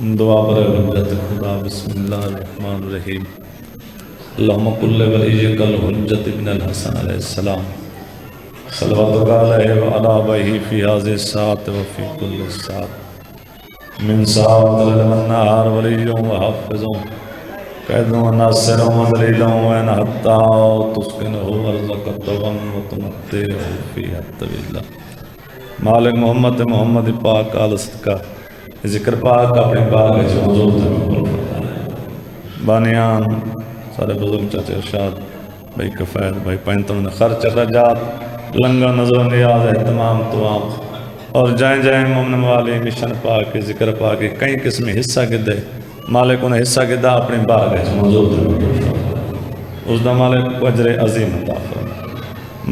दुआ बर हुज्जत खुदा बिस्मिल्लाहिर्रहमानिर्रहीम। अल्लाहुम्मा कुल्लि वलिय्यकल हुज्जत इब्नुल हसन अलैहिस्सलाम सल्लल्लाहु अलैहि व अला वही फी हाज़िहि सात व फी कुल्लि सात मिन साअतिल नहार वलिय्युम व हाफ़िज़ुम कैदुम व नासिरुम व दलीलुम व हत्ता तुस्किनुहु अर्ज़क़क व तुमत्तिअहु फ़ीहा तवीला। मालिक मोहम्मद पाक आल सदका जिक्र पाक अपने बाग बानियान सारे बुजुर्ग चाचे इरशाद भाई कफ़ैद भाई पैंतम खर्च रजात लंगर नजर नियाज एहतमाम तुआम और जै जै मोमन वाले मिशन पाक जिक्र पाक कई किस्म हिस्सा गिदे मालिक उन्हें हिस्सा गिदा अपने बाग मौजूद उसका मालिक अजर अजीम अता फरमा।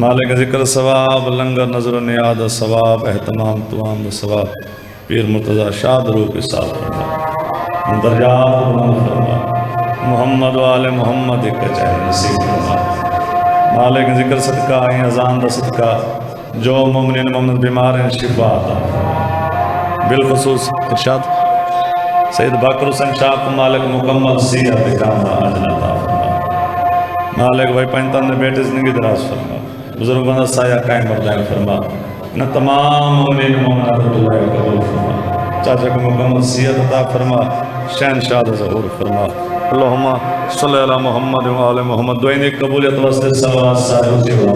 मालिक जिक्र सवाब लंगर नजर नियाज सवाब एहतमाम तुआम सवाब पीर मुर्तज़ा शाद रूप साथ फरमा दर्जात बुलंद फरमा मोहम्मद वाले मोहम्मद का चाहे नसीब फरमा। मालिक जिक्र सदका अजान द सदका जो मोमिन मोमिन बीमार हैं शिफा अता बिलखुसूस इरशाद सैयद बकर हुसैन शाह को मालिक मुकम्मल सीहत कामा अजल अता फरमा। मालिक भाई पंतन ने बेटे जिंदगी दराज फरमा बुजुर्गों का साया कायम मर्दान फरमा न तमाम मोमिन मोमिनात कबूल फरमा। चाचा को मुकम्मल सीहत अता फरमा शहनशाह ज़हूर फरमा। अल्लाहुम्मा सल्लि अला मुहम्मद व आले मुहम्मद दुआएं कबूलियत वास्ते सलावत सारे जीवन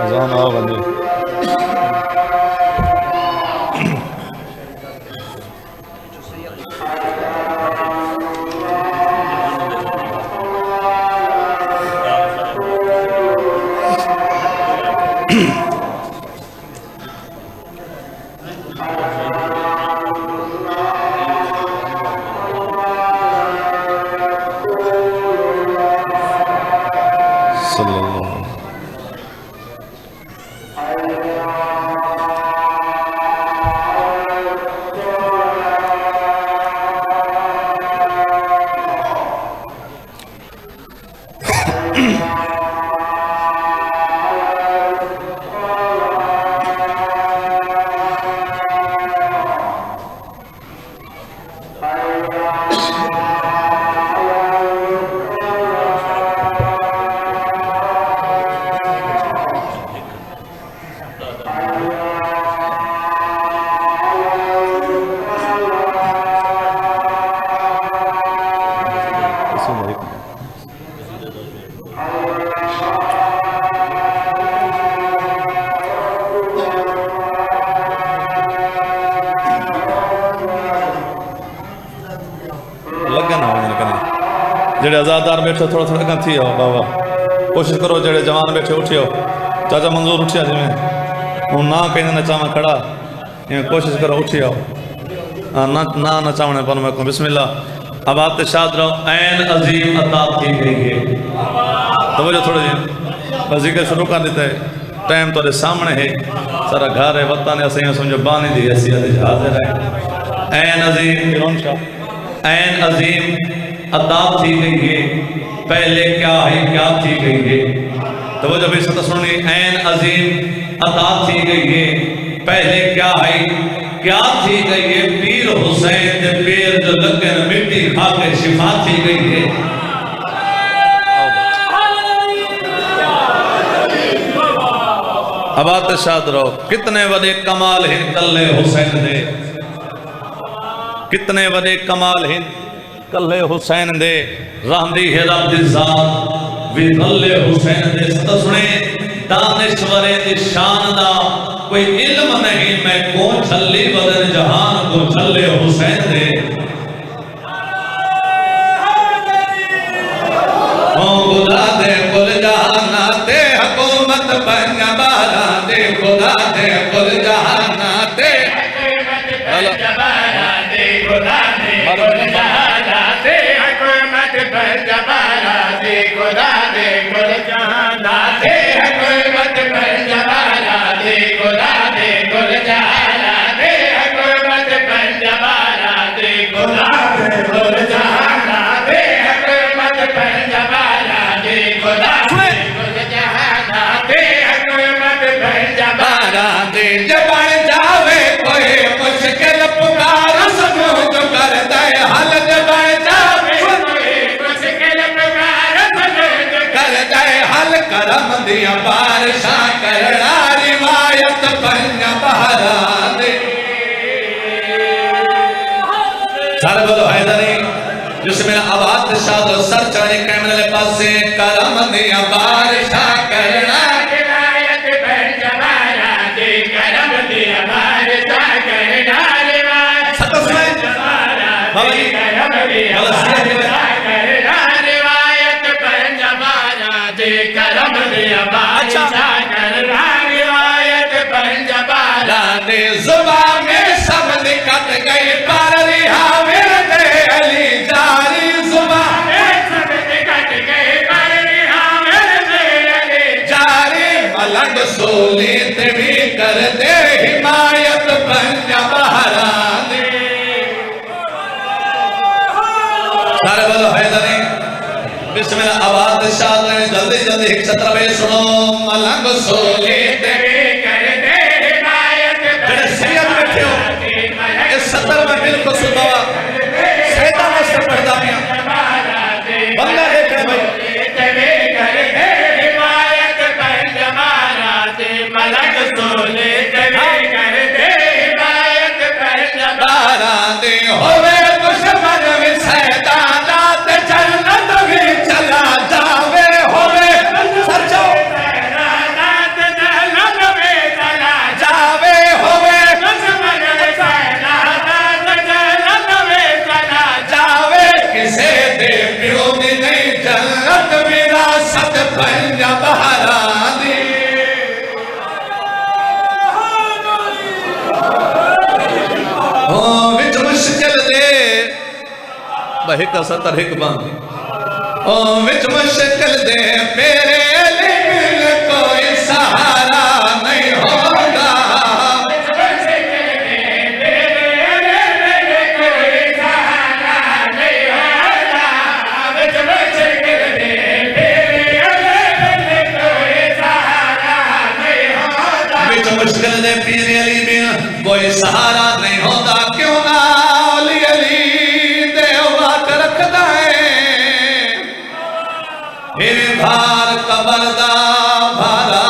अज़ान आ बंदे जेड़े आज़ादार बैठे थोड़ा थोड़ा अगर थी आओ बाबा कोशिश करो जेड़े जवान बैठे उठियो चाचा मंजूर उठिया जिमें हूँ ना कहीं नचावा खड़ा इवें कोशिश करो उठी आओ ना ना नचावने पर मैं बिस्मिल्लाह अब आप शाद रहो ऐन अजीम अता थी गई है तो वो जो थोड़े जी जिक्र शुरू कर देते है टाइम तो सामने है सारा घर है वतन है असं समझो बानी दी असी हाजिर है ऐन अजीम अता थी गई है पहले क्या है क्या थी गई है तो वो जब इस सुनी ऐन अजीम अता थी गई है पहले क्या है क्या थी गई है पीर हुसैन के पैर जो लगे मिट्टी खा के शिफा थी गई है। अब आते शाद रहो कितने बड़े कमाल हैं कल्ले हुसैन दे कितने बड़े कमाल हैं कल्ले हुसैन दे रहंदी है रब दी जात वी कल्ले हुसैन दे सुने दानिश्वरे दी शान दा कोई इल्म नहीं मैं को छल्ली बदन जहान को छल्ले हुसैन दे ओ खुदा दे कुल जहाना ते हुकूमत पंजबारा दे खुदा दे कुल जहाना ते हुकूमत पंजबारा दे खुदा दे कुल जहाना ते हुकूमत पंजबारा दे खुदा दे कुल जहाना ते हुकूमत पंजबारा दे खुदा दे कुल जहाना ते हुकूमत पंजबारा दे खुदा दे कुल जहाना ते हुकूमत पंजबारा दे खुदा दे कुल जहाना ते हुकूमत पंजबारा दे जबान करम दिया बारिशा करना रिवायत पंज बहारा दे सारे बोलो हैदरी जिसमें आबाद शाद सर चढ़े कैमरे पास से करम दिया बारिशा करना रिवायत पंज बहारा दे करम दिया बारिशा करना रिवायत पंज बहारा दे करम दिया बारिशा करना रिवायत पंज बहारा दे करम दिया बारिशा करना रिवायत पंज बहारा दे जुबान में शब्द कट गए पर रिहा मेरे अली जारी जुबान में शब्द कट गए पर रिहा मेरे अली जारी मलंग सोले भी कर दे हिमायत पंज बहारा दे सारे बोलो हैदरी बिस्मिल्लाह आवाज शाद ने जल्दी जल्दी एक सत्र में सुनो मलंग सोले भी कर दे हिमायत जड़े सैयद बैठे हो इस सत्र में बिल्कुल सुनवा सैयदा मस्त पढ़दा मियां बंदा देख रहे भाई कर दे हिमायत पंज बहारा दे मलंग सोले कर दे हिमायत पंज बहारा दे होवे दुश्मन में शैतान ते जन्नत भी चला जावे होवे सचो शैतान ते जन्नत भी चला जावे होवे दुश्मन में शैतान ते जन्नत भी चला जावे किसे दे पियो दी नहीं जन्नत विरासत पंज बहारा दी ओ विच मुश्किल दे बहिक सतर हिक बांध ओ विच मुश्किल दे मेरे लिए कोई सहारा नहीं होगा विच मुश्किल दे मेरे लिए कोई सहारा नहीं होगा विच मुश्किल दे मेरे लिए कोई सहारा नहीं होगा विच मुश्किल दे पीर अली बिन कोई सहारा नहीं होता क्यों ना अली अली देवा रखदा है मेरे भार कबर दा भारा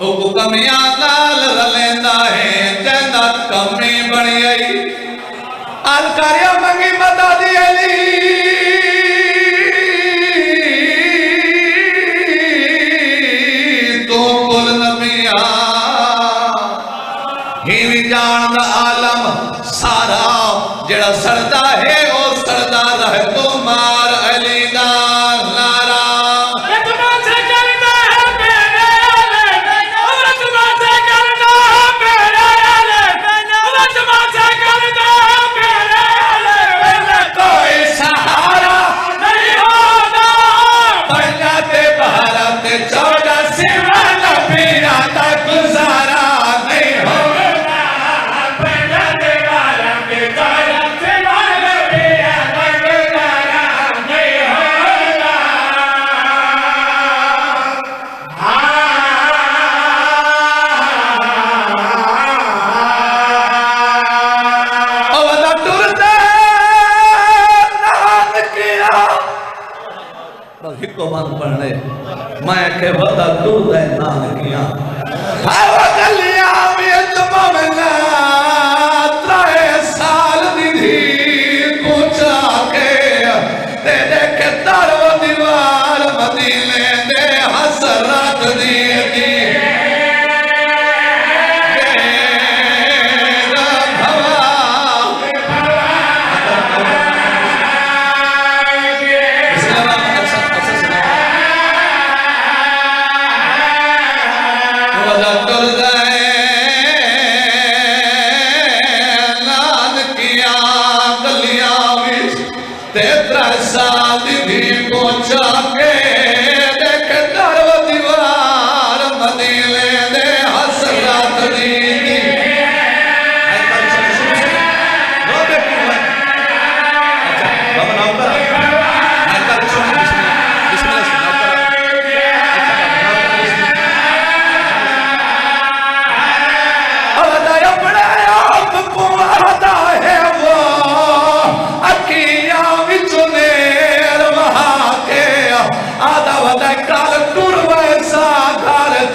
ओ कमियां नाल रलेंदा है जंदा कमी बनी आई अलकारिया मंगी मदद अली तो कुल नबिया ही जान आलम सारा जड़ा सड़दा है ओ सड़दा रह तो मार अली दा नारा रतबा से करदा है मेरे अले रतबा से करदा है मेरे अले रतबा से करदा है मेरे अले कोई सहारा नहीं होगा पंजा ते बहारा ते 14 सिवा नबिया दा गुजारा नहीं होगा पंजा ते बहारा ते 14 सिवा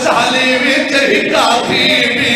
साली विच हिका थी